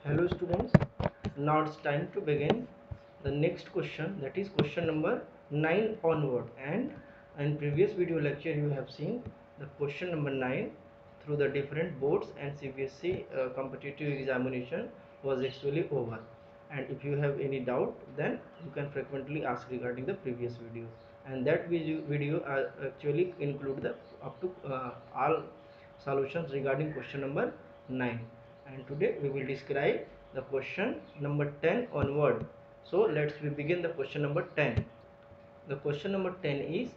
Hello students, now it's time to begin the next question, that is question number 9 onward. And in previous video lecture you have seen the question number 9 through the different boards and CBSE competitive examination was actually over. And if you have any doubt, then you can frequently ask regarding the previous video, and that video actually include the up to all solutions regarding question number 9. And today we will describe the question number 10 onward. So let's we begin the question number 10. The question number 10 is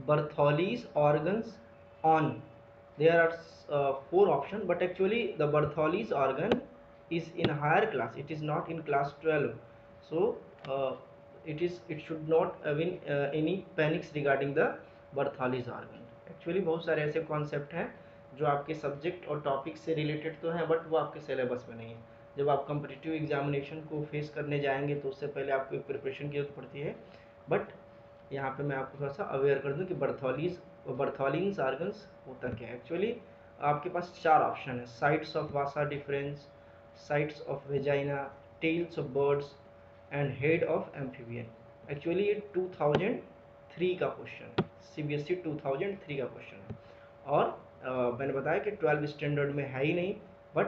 Bartholin's organs on. There are four options, but actually the Bartholin's organ is in higher class. It is not in class 12. So it should not win any panics regarding the Bartholin's organ. Actually बहुत सारे ऐसे concept हैं जो आपके subject और topic से related तो हैं, बट वो आपके सिलेबस में नहीं है. जब आप कम्पिटिटिव एग्जामिनेशन को फेस करने जाएंगे तो उससे पहले आपको एक प्रिपरेशन की जरूरत पड़ती है. बट यहाँ पे मैं आपको थोड़ा सा अवेयर कर दूँ कि बर्थोलिन्स ऑर्गन्स होता क्या है. एक्चुअली आपके पास चार ऑप्शन है: sites of vasa deferens, sites of vagina, tails of birds and head of amphibian. Actually ये 2003 का क्वेश्चन है, CBSE 2003 का क्वेश्चन है. और मैंने बताया कि 12 स्टैंडर्ड में है ही नहीं, बट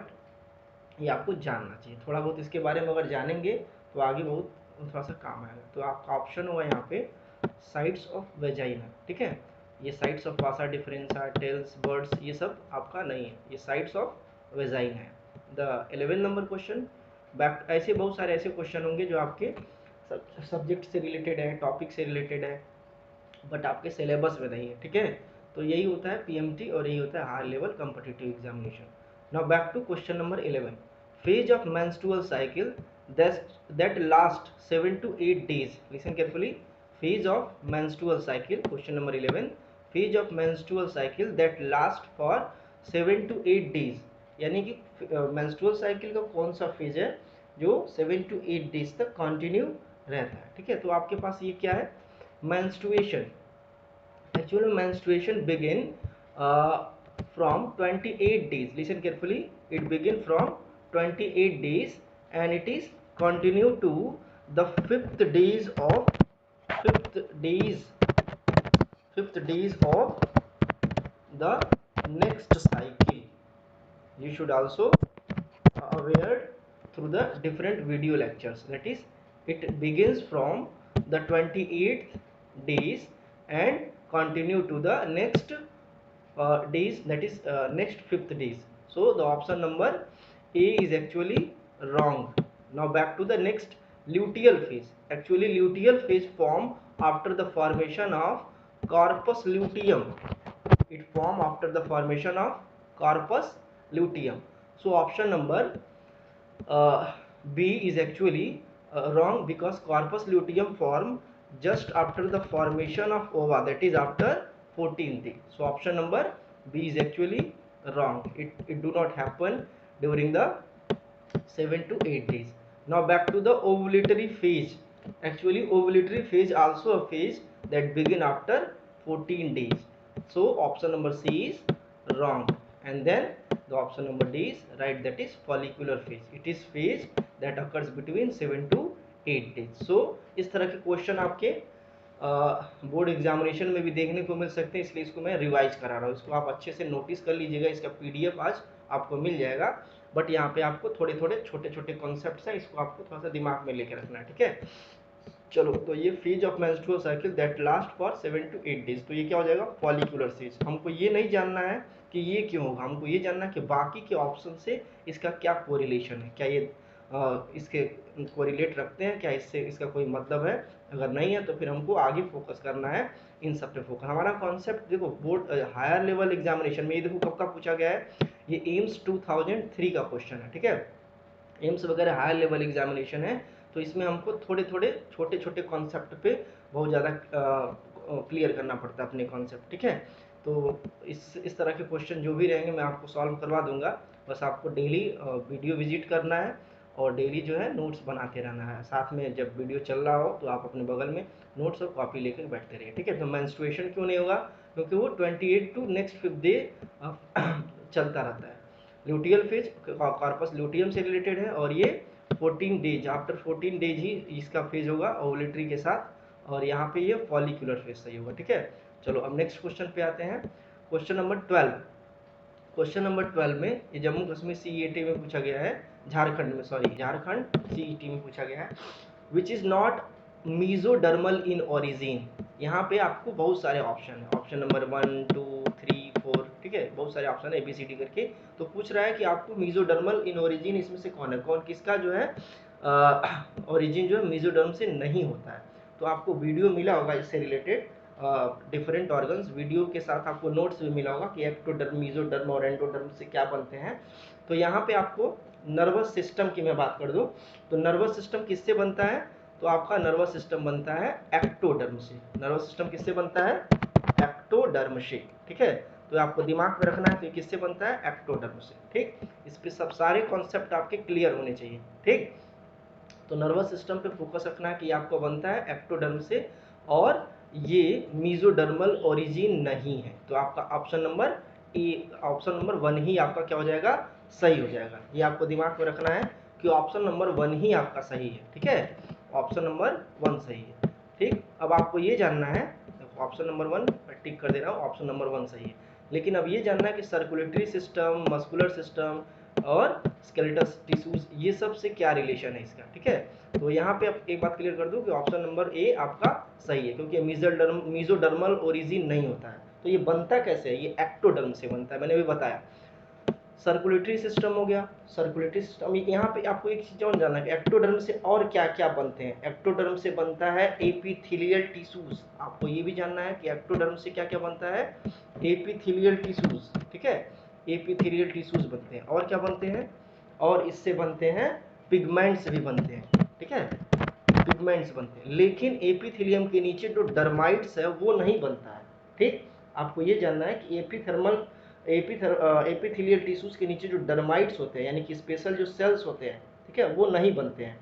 ये आपको जानना चाहिए थोड़ा बहुत इसके बारे में. अगर जानेंगे तो आगे बहुत थोड़ा सा काम आएगा. तो आपका ऑप्शन होगा यहाँ पे साइट्स ऑफ वेजाइना. ठीक है, ये sites of vas deferens, tails, birds, ये सब आपका नहीं है, ये साइट्स ऑफ वेजाइना है. The 11 number question back. ऐसे बहुत सारे ऐसे क्वेश्चन होंगे जो आपके सब्जेक्ट से रिलेटेड है, टॉपिक से रिलेटेड है, बट आपके सिलेबस में नहीं है. ठीक है, तो यही होता है PMT और यही होता है high level competitive examination. Now back to question number 11. phase of menstrual cycle that last 7 to 8 days. Listen carefully. Phase of menstrual cycle, question number 11. phase of menstrual cycle that last for 7 to 8 days. यानी कि menstrual cycle का कौन सा phase है जो 7 to 8 days तक continue रहता है. ठीक है, तो आपके पास ये क्या है, menstruation. Actually menstruation begin from 28 days. Listen carefully. It begin from 28 days and it is continue to the fifth days of the next cycle. You should also aware through the different video lectures. That is, it begins from the 28th days and continue to the next days, that is next fifth days. So the option number A is actually wrong. Now back to the next, luteal phase. Actually luteal phase form after the formation of corpus luteum. It form after the formation of corpus luteum. So option number B is actually wrong, because corpus luteum form just after the formation of ova, that is after 14th day. So option number B is actually wrong. It do not happen during the 7 to 8 days. Now back to the ovulatory phase. Actually ovulatory phase also a phase that begin after 14 days. So option number C is wrong. And then the option number D is right, that is follicular phase. It is phase that occurs between 7 to 8 days. So इस तरह के question आपके board examination में भी देखने को मिल सकते हैं, इसलिए इसको मैं रिवाइज करा रहा हूँ. इसको आप अच्छे से नोटिस कर लीजिएगा. इसका PDF आज आपको मिल जाएगा, बट यहाँ पे आपको थोड़े थोड़े छोटे छोटे कॉन्सेप्ट्स हैं, इसको आपको थोड़ा सा दिमाग में लेके रखना है. ठीक है, चलो. तो ये phase of menstrual cycle that last for 7 to 8 days, तो ये क्या हो जाएगा, फॉलिकुलर फेज. हमको ये नहीं जानना है कि ये क्यों होगा, हमको ये जानना है कि बाकी के ऑप्शन से इसका क्या कोरिलेशन है, क्या ये इसके कोरिलेट रखते हैं, क्या इससे इसका कोई मतलब है. अगर नहीं है तो फिर हमको आगे फोकस करना है इन सब पे फोकस. हमारा कॉन्सेप्ट देखो, बोर्ड हायर लेवल एग्जामिनेशन में ये देखो कब का पूछा गया है, ये एम्स 2003 का क्वेश्चन है. ठीक है, एम्स वगैरह हायर लेवल एग्जामिनेशन है, तो इसमें हमको थोड़े थोड़े छोटे छोटे कॉन्सेप्ट पे बहुत ज़्यादा क्लियर करना पड़ता है अपने कॉन्सेप्ट. ठीक है, तो इस तरह के क्वेश्चन जो भी रहेंगे मैं आपको सॉल्व करवा दूंगा. बस आपको डेली वीडियो विजिट करना है और डेली जो है नोट्स बनाते रहना है. साथ में जब वीडियो चल रहा हो तो आप अपने बगल में नोट्स और कॉपी लेकर बैठते रहिए. ठीक है, तो मेंस्ट्रुएशन क्यों नहीं होगा, क्योंकि वो 28 टू नेक्स्ट 5th डे चलता रहता है. ल्यूटियल फेज कॉर्पस ल्यूटियम से रिलेटेड है, और ये 14 डेज, आफ्टर 14 डेज ही इसका फेज होगा ओवुलेटरी के साथ, और यहाँ पे ये फॉलिकुलर फेज सही होगा। ठीक है, चलो अब नेक्स्ट क्वेश्चन पे आते हैं। क्वेश्चन नंबर 12, क्वेश्चन नंबर 12 में ये जम्मू कश्मीर सीईटी में पूछा गया है, झारखंड में, सॉरी झारखंड सीईटी में पूछा गया है, which is not mesodermal in origin. यहाँ पे आपको बहुत सारे ऑप्शन है, ऑप्शन नंबर 1 2 3 4, ठीक है, बहुत सारे ऑप्शन है ABCD करके। तो पूछ रहा है कि आपको मीजोडर्मल इन ओरिजिन इसमें से कौन है, कौन किसका जो है ओरिजिन जो है मीजोडर्म से नहीं होता है। तो आपको वीडियो मिला होगा इससे रिलेटेड, डिफरेंट ऑर्गन्स, वीडियो के साथ आपको नोट्स भी मिला होगा कि एक्टोडर्म, मीजोडर्म और एंडोडर्म से क्या बनते हैं। तो यहाँ पे आपको नर्वस सिस्टम की मैं बात कर दूं, तो नर्वस सिस्टम किससे बनता है, तो आपका नर्वस सिस्टम बनता है एक्टोडर्म से। नर्वस सिस्टम किससे बनता है, एक्टोडर्म से। ठीक है, तो आपको दिमाग में रखना है, तो ये किससे बनता है, एक्टोडर्म से। ठीक, इस पे सब सारे कॉन्सेप्ट आपके क्लियर होने चाहिए। ठीक, तो नर्वस सिस्टम पे फोकस रखना है कि आपको बनता है एक्टोडर्म से, और ये मीजोडर्मल ओरिजिन नहीं है। तो आपका option number A, option number 1 ही आपका क्या हो जाएगा, सही हो जाएगा। ये आपको दिमाग में रखना है कि ऑप्शन नंबर 1 ही आपका सही है। ठीक है, ऑप्शन नंबर 1 सही है। ठीक, अब आपको ये जानना है, ऑप्शन नंबर 1 टिक कर दे रहा हूँ, ऑप्शन नंबर 1 सही है। लेकिन अब ये जानना है कि सर्कुलेटरी सिस्टम, मस्कुलर सिस्टम और स्केलेटल टिश्यूज, ये सब से क्या रिलेशन है इसका। ठीक है, तो यहाँ पे अब एक बात क्लियर कर दूं कि ऑप्शन नंबर ए आपका सही है, क्योंकि मीजोडर्मल ओरिजिन नहीं होता है। तो ये बनता कैसे है, ये एक्टोडर्म से बनता है, मैंने अभी बताया। सर्कुलेटरी सिस्टम हो गया, सर्कुलेटरी सिस्टम, यहाँ पे आपको एक चीज और जानना है कि एक्टोडर्म से और क्या क्या बनते हैं। एक्टोडर्म से बनता है एपिथेलियल टिश्यूज, आपको ये भी जानना है कि एक्टोडर्म से क्या क्या बनता है, एपिथेलियल टिश्यूज। ठीक है, एपिथेलियल टिश्यूज बनते हैं, और क्या बनते हैं, और इससे बनते हैं पिगमेंट्स भी बनते हैं। ठीक है, पिगमेंट्स बनते हैं, लेकिन एपिथेलियम के नीचे जो डर्माइट्स है वो नहीं बनता है। ठीक, आपको ये जानना है कि एपिथेलियल टिश्यूज के नीचे जो डर्माइट्स होते हैं, यानी कि स्पेशल जो सेल्स होते हैं, ठीक है, वो नहीं बनते हैं,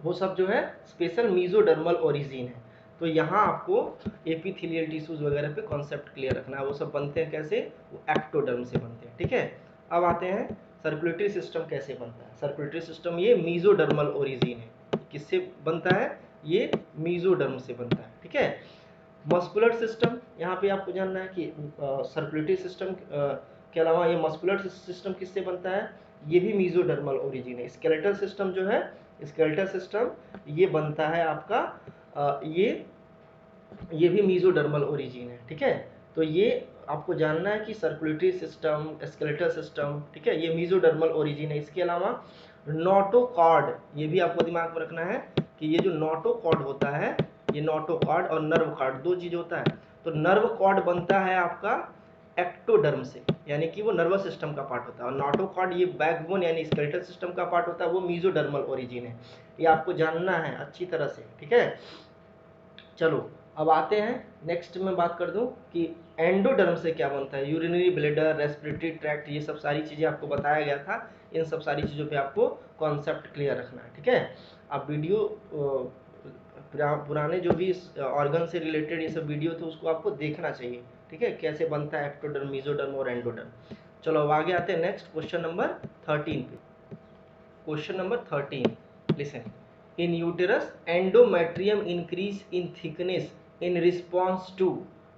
वो सब जो है स्पेशल मीजोडर्मल ओरिजिन है। तो यहाँ आपको एपिथेलियल टिश्यूज वगैरह पे कॉन्सेप्ट क्लियर रखना है, वो सब बनते हैं कैसे, वो एक्टोडर्म से बनते हैं। ठीक है, अब आते हैं सर्कुलेटरी सिस्टम कैसे बनता है। सर्कुलेटरी सिस्टम ये मीजोडर्मल ओरिजिन है, किससे बनता है, ये मीजोडर्म से बनता है। ठीक है, मस्कुलर सिस्टम, यहाँ पे आपको जानना है कि सर्कुलेटरी सिस्टम के अलावा ये मस्कुलर सिस्टम किससे बनता है, ये भी मीजोडर्मल ओरिजिन है। स्केलेटल सिस्टम जो है, स्केलेटल सिस्टम ये बनता है आपका ये भी मीजोडर्मल ओरिजिन है। ठीक है, तो ये आपको जानना है कि सर्कुलेटरी सिस्टम, स्केलेटल सिस्टम, ठीक है, ये मीजोडर्मल ओरिजिन है। इसके अलावा नोटोकॉर्ड, ये भी आपको दिमाग में रखना है कि ये जो नोटोकॉर्ड होता है, ये नोटोकॉर्ड और नर्व कॉर्ड दो चीज होता है। तो नर्व कॉर्ड बनता है आपका एक्टोडर्म से, यानी कि वो नर्वस सिस्टम का पार्ट होता है, और नोटोकॉर्ड ये बैकबोन यानी स्केलेटल सिस्टम का पार्ट होता है, वो मीजोडर्मल ओरिजिन है। ये आपको जानना है अच्छी तरह से। ठीक है, चलो अब आते हैं नेक्स्ट में बात कर दूं कि एंडोडर्म से क्या बनता है। यूरिनरी ब्लैडर, रेस्पिरेटरी ट्रैक्ट, ये सब सारी चीजें आपको बताया गया था, इन सब सारी चीजों पे आपको कॉन्सेप्ट क्लियर रखना है। ठीक है, आप वीडियो पुराने जो भी ऑर्गन से रिलेटेड ये सब वीडियो थे उसको आपको देखना चाहिए। ठीक है, कैसे बनता है एक्टोडर्म, मीजोडर्म और एंडोडर्म। चलो अब आगे आते हैं नेक्स्ट क्वेश्चन नंबर 13 पे। Question number 13, listen, in uterus endometrium increase in thickness in response to,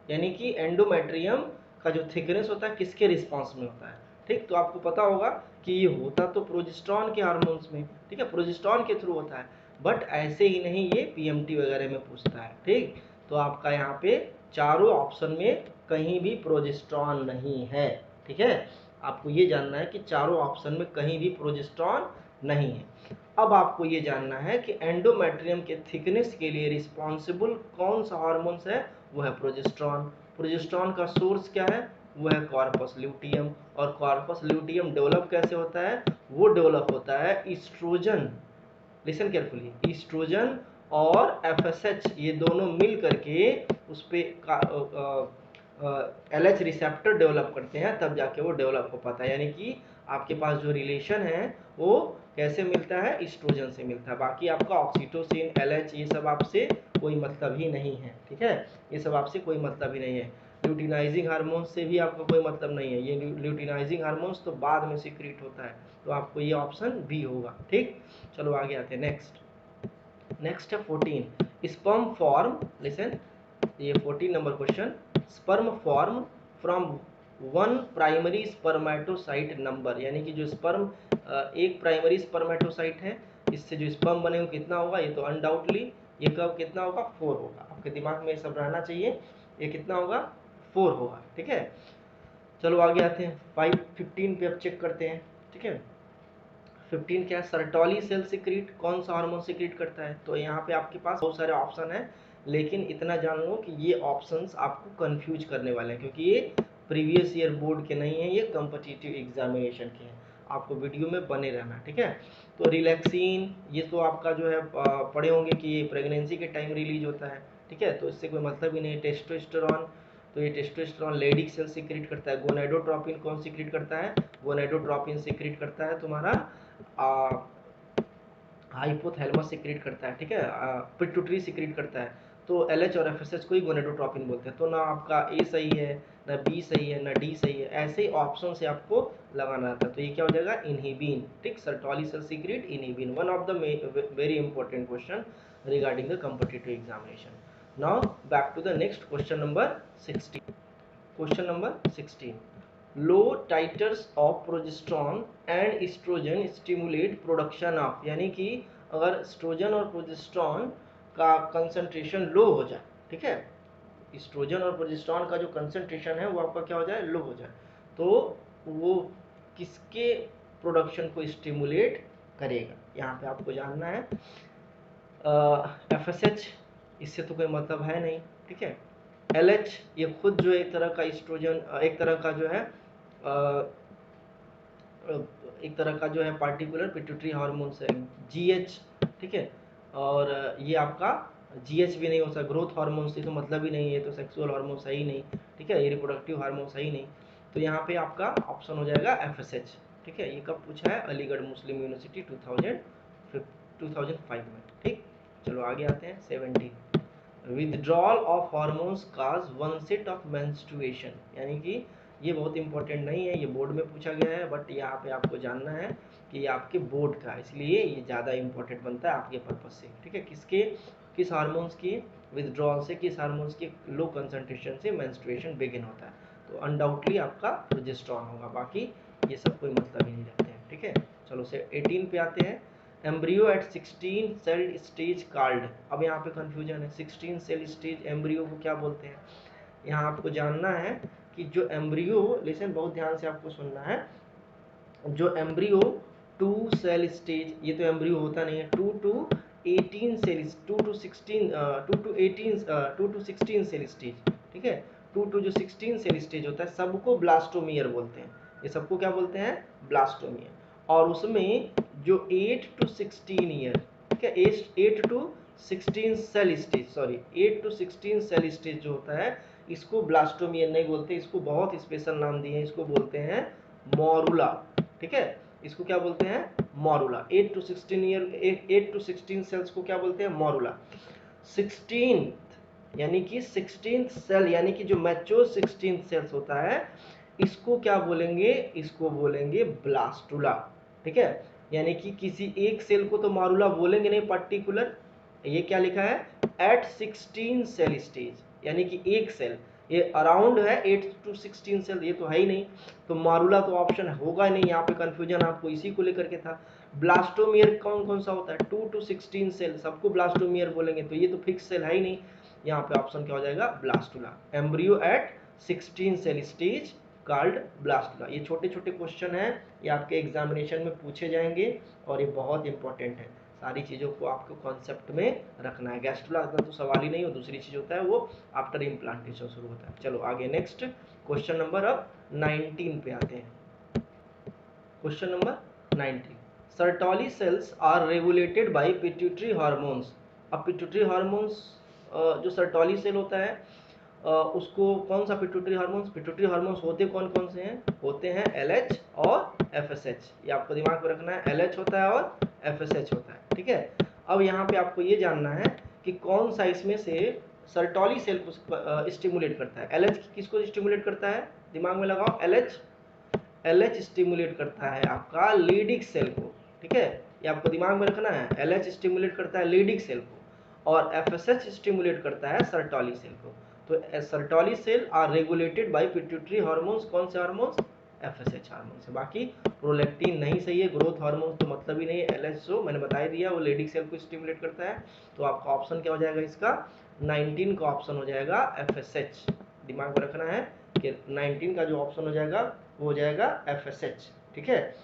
यानी कि एंडोमेट्रियम का जो थिकनेस होता है किसके रिस्पॉन्स में होता है। ठीक, तो आपको पता होगा कि ये होता तो प्रोजेस्टेरॉन के हार्मोन्स में, ठीक है, प्रोजेस्टेरॉन के थ्रू होता है, बट ऐसे ही नहीं, ये पीएमटी वगैरह में पूछता है। ठीक, तो आपका यहाँ पे चारों ऑप्शन में कहीं भी प्रोजेस्टेरॉन नहीं है। ठीक है, आपको ये जानना है कि चारों ऑप्शन में कहीं भी प्रोजेस्टेरॉन नहीं है। अब आपको ये जानना है कि एंडोमेट्रियम के थिकनेस के लिए रिस्पॉन्सिबल कौन सा हार्मोन्स है, वो है प्रोजेस्टेरॉन। प्रोजेस्टेरॉन का सोर्स क्या है, वो है कॉर्पस ल्यूटियम, और कॉर्पस ल्यूटियम डेवलप कैसे होता है, वो डेवलप होता है ईस्ट्रोजन, लिसन केयरफुली, ईस्ट्रोजन और एफएसएच ये दोनों मिल करके उस पर LH रिसेप्टर डेवलप करते हैं, तब जाके वो डेवलप हो पाता है। यानी कि आपके पास जो रिलेशन है वो कैसे मिलता है, ईस्ट्रोजन से मिलता है। बाकी आपका ऑक्सीटोसिन, LH ये सब आपसे कोई मतलब ही नहीं है। ठीक है, ये सब आपसे कोई मतलब ही नहीं है। ल्यूटिनाइजिंग हार्मोन्स से भी आपका कोई मतलब नहीं है, ये ल्यूटिनाइजिंग हार्मोन्स तो बाद में सीक्रेट होता है, तो आपको ये ऑप्शन बी होगा। ठीक, चलो आगे आते हैं। नेक्स्ट है 14, स्पर्म फॉर्म, लिसन, ये 14 number question, sperm form from one primary spermatocyte number, यानी कि जो स्पर्म एक प्राइमरी स्पर्मेटोसाइट है, इससे जो स्पर्म बने वो कितना होगा, ये तो अनडाउटली ये कब कितना होगा, 4 होगा। आपके दिमाग में ये सब रहना चाहिए, ये कितना होगा, 4 होगा। ठीक है, चलो आगे आते हैं 15 पे अब चेक करते हैं। ठीक है, 15 क्या है, सर्टोली सेल सिक्रीट, कौन सा हार्मोन सिक्रीट करता है, तो यहाँ पे आपके पास बहुत सारे ऑप्शन है, लेकिन इतना जान लो कि ये ऑप्शंस आपको कंफ्यूज करने वाले हैं, क्योंकि ये प्रीवियस ईयर बोर्ड के नहीं है, ये कॉम्पिटिटिव एग्जामिनेशन के हैं। आपको वीडियो में बने रहना। ठीक है, तो रिलैक्सिन, ये तो आपका जो है पढ़े होंगे कि ये प्रेगनेंसी के टाइम रिलीज होता है। ठीक है, तो इससे कोई मतलब ही नहीं। टेस्टोस्टेरोन, तो ये टेस्टोस्टेरोन लेडिक सेल सिक्रीट करता है। गोनेडोट्रोपिन कौन सिक्रीट करता है, गोनेडोट्रोपिन सिक्रीट करता है तुम्हारा हाइपोथैलेमस सिक्रीट करता है। ठीक है, पिट्यूटरी सिक्रीट करता है। तो LH और FSH को ही गोनेडोट्रोपिन बोलते हैं। तो ना आपका A सही है, ना B सही है, ना D सही है, ऐसे ही ऑप्शन से आपको लगाना आता है। तो ये क्या हो जाएगा, इनहिबिन। ठीक, Sertoli cell secrete inhibin, one of the very important question regarding the competitive examination. Now back to the next question number 16। Question number 16, low titers of progesterone and estrogen stimulate production of, यानी कि अगर oestrogen और progesterone का concentration लो हो जाए, ठीक है, oestrogen और प्रोजेस्टेरॉन का जो कंसंट्रेशन है वो आपका क्या हो जाए, लो हो जाए, तो वो किसके प्रोडक्शन को स्टिमुलेट करेगा, यहाँ पे आपको जानना है। FSH, इससे तो कोई मतलब है नहीं। ठीक है, LH, ये खुद जो एक तरह का एस्ट्रोजन, एक तरह का जो है एक तरह का जो है पार्टिकुलर पिट्यूटरी हार्मोन है। GH, ठीक है, और ये आपका GH भी नहीं हो सकता, ग्रोथ हार्मोन से तो मतलब ही नहीं है, तो सेक्सुअल हार्मोन सही नहीं। ठीक है, ये रिप्रोडक्टिव हार्मोन सही नहीं, तो यहाँ पे आपका ऑप्शन हो जाएगा FSH। ठीक है, ये कब पूछा है, अलीगढ़ मुस्लिम यूनिवर्सिटी 2005 में। ठीक, चलो आगे आते हैं 17, withdrawal of hormones cause one set of menstruation, यानी कि ये बहुत इंपॉर्टेंट नहीं है, ये बोर्ड में पूछा गया है, बट यहाँ पे आपको जानना है कि ये आपके बोर्ड का, इसलिए ये ज़्यादा इंपॉर्टेंट बनता है आपके पर्पज से। ठीक है, किस हार्मोन्स की विदड्रॉल से, किस हार्मोन्स की लो कंसंट्रेशन से मेंस्ट्रुएशन बिगिन होता है, तो अनडाउटली आपका प्रोजेस्टेरॉन होगा, बाकी ये सब कोई मतलब ही नहीं रखते हैं। ठीक है, चलो से 18 पे आते हैं, embryo at 16 cell stage called, अब यहाँ पे कंफ्यूजन है, 16 सेल स्टेज एम्ब्रियो को क्या बोलते हैं, यहाँ आपको जानना है कि जो एम्ब्रियो, लिसन बहुत ध्यान से आपको सुनना है, जो एम्ब्रियो 2 सेल स्टेज, ये तो एम्ब्रियो होता नहीं है, 2 to 18 cell, 2 to 16 cell stage, ठीक है, 2 to जो 16 सेल स्टेज होता है सबको ब्लास्टोमियर बोलते हैं, ये सबको क्या बोलते हैं, ब्लास्टोमियर, और उसमें जो 8 to 16 ईयर, ठीक है, 8 to 16 cell stage, sorry 8 to 16 cell stage जो होता है इसको ब्लास्टोमियर नहीं बोलते, इसको बहुत स्पेशल नाम दिए हैं, इसको बोलते हैं मॉरुला। ठीक है, इसको क्या बोलते हैं, मॉरुला। 8 to 16 ईयर, 8 to 16 सेल्स को क्या बोलते हैं, मॉरुला। 16 यानी कि 16 सेल, यानी कि जो मैच्योर 16 सेल्स होता है इसको क्या बोलेंगे, इसको बोलेंगे ब्लास्टुला। ठीक है, यानी कि किसी एक सेल को तो मॉरुला बोलेंगे नहीं पर्टिकुलर, ये क्या लिखा है, एट 16 सेल स्टेज, यानी कि एक सेल, ये अराउंड है 8 to 16 सेल, ये तो है ही नहीं, तो मारुला तो ऑप्शन होगा नहीं, यहाँ पे कंफ्यूजन आपको इसी को लेकर के था। ब्लास्टोमियर कौन कौन सा होता है, 2 to 16 सेल, सबको ब्लास्टोमियर बोलेंगे, तो ये तो फिक्स सेल है ही नहीं, यहाँ पे ऑप्शन क्या हो जाएगा, blastula, embryo at 16 cell stage called blastula. ये छोटे छोटे क्वेश्चन हैं, ये आपके एग्जामिनेशन में पूछे जाएंगे और ये बहुत इंपॉर्टेंट है, सारी चीज़ों को आपको कॉन्सेप्ट में रखना है। गैस्ट्रुला का तो सवाल ही नहीं हो, दूसरी चीज़ होता है वो आफ्टर इम्प्लांटेशन शुरू होता है। चलो आगे नेक्स्ट क्वेश्चन नंबर अब 19 पे आते हैं। Question number 19, Sertoli cells are regulated by pituitary hormones. अब पिट्यूटरी हार्मोन्स, जो सर्टोली सेल होता है उसको कौन सा पिट्यूटरी हार्मोन्स, पिट्यूटरी हार्मोन्स होते कौन कौन से हैं, होते हैं LH और FSH, ये आपको दिमाग में रखना है, LH होता है और FSH होता है। ठीक है, अब यहाँ पे आपको ये जानना है कि कौन सा इसमें से सर्टोली सेल को स्टिमुलेट करता है। एलएच किसको स्टिमुलेट करता है, दिमाग में लगाओ, एलएच, एलएच स्टिमुलेट करता है आपका लीडिक सेल को, ठीक है, ये आपको दिमाग में रखना है। एलएच स्टिमुलेट करता है लीडिक सेल को और एफएसएच स्टिमुलेट करता है सर्टोली सेल को। तो Sertoli cell are regulated by pituitary hormones, कौन से हार्मोन्स, एफएसएच हार्मोन से। बाकी प्रोलैक्टिन नहीं सही है, ग्रोथ हार्मोन तो मतलब ही नहीं है। एलएचओ मैंने बता ही दिया, वो लीडिक सेल को स्टिमुलेट करता है। तो आपका ऑप्शन क्या हो जाएगा इसका, 19 का ऑप्शन हो जाएगा एफएसएच। दिमाग में रखना है कि 19 का जो ऑप्शन हो जाएगा वो हो जाएगा एफएसएच, ठीक है।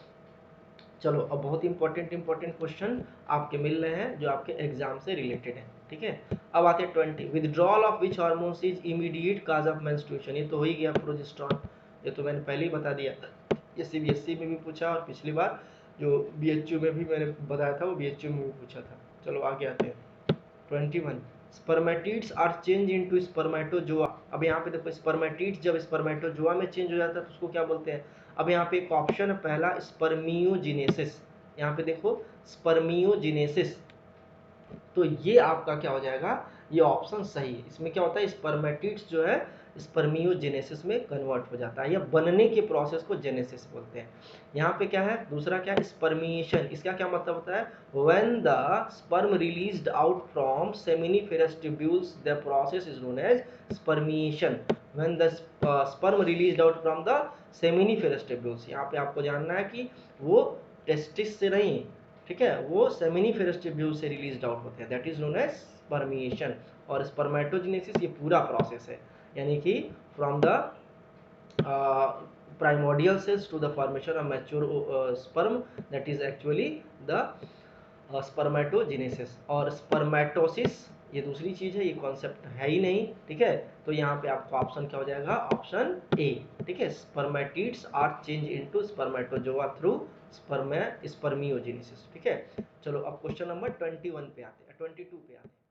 चलो अब बहुत इंपॉर्टेंट क्वेश्चन आपके मिल रहे हैं जो आपके एग्जाम से रिलेटेड है, ठीक है। अब आते हैं 20, withdrawal of which hormones is immediate cause of menstruation. ये तो हो ही गया प्रोजेस्टेरॉन, ये तो मैंने पहले ही बता दिया, ये सीबीएसई में भी पूछा और पिछली बार जो बीएचयू में भी मैंने बताया था वो बीएचयू में भी पूछा था। चलो आगे आते हैं 21, spermatids are change into spermatozoa. अब यहाँ पे देखो स्पर्मेटिड्स जब स्पर्मेटोजोआ में चेंज हो जाता है तो उसको क्या बोलते हैं। अब यहाँ पे एक ऑप्शन है पहला स्पर्मियोजेनेसिस, यहाँ पे देखो स्पर्मियोजेनेसिस, तो ये आपका क्या हो जाएगा, ये ऑप्शन सही है। इसमें क्या होता है, स्पर्मेटिड्स जो है स्पर्मियोजेनेसिस में कन्वर्ट हो जाता है, या बनने के प्रोसेस को जेनेसिस बोलते हैं। यहाँ पे क्या है, दूसरा क्या है, स्पर्मिएशन। इसका क्या मतलब होता है, when the sperm released out from seminiferous tubules the process is known as spermiation. When the sperm released out from the seminiferous tubules, यहाँ पे आपको जानना है कि वो टेस्टिस से नहीं, ठीक है, वो सेमिनिफेरस ट्यूब्यूल से रिलीज आउट होते हैं, that is known as spermiation. और स्पर्मेटोजेनेसिस ये पूरा प्रोसेस है, यानी कि from the primordial cells to the formation of mature sperm, that is actually the spermatogenesis. और स्पर्मेटोसिस ये दूसरी चीज है, ये कॉन्सेप्ट है ही नहीं, ठीक है। तो यहाँ पे आपका ऑप्शन क्या हो जाएगा, ऑप्शन ए, ठीक है। Spermatids are change into spermatozoa through spermiogenesis, ठीक है। चलो अब क्वेश्चन नंबर 21 पे आते हैं, 22 पे आते हैं।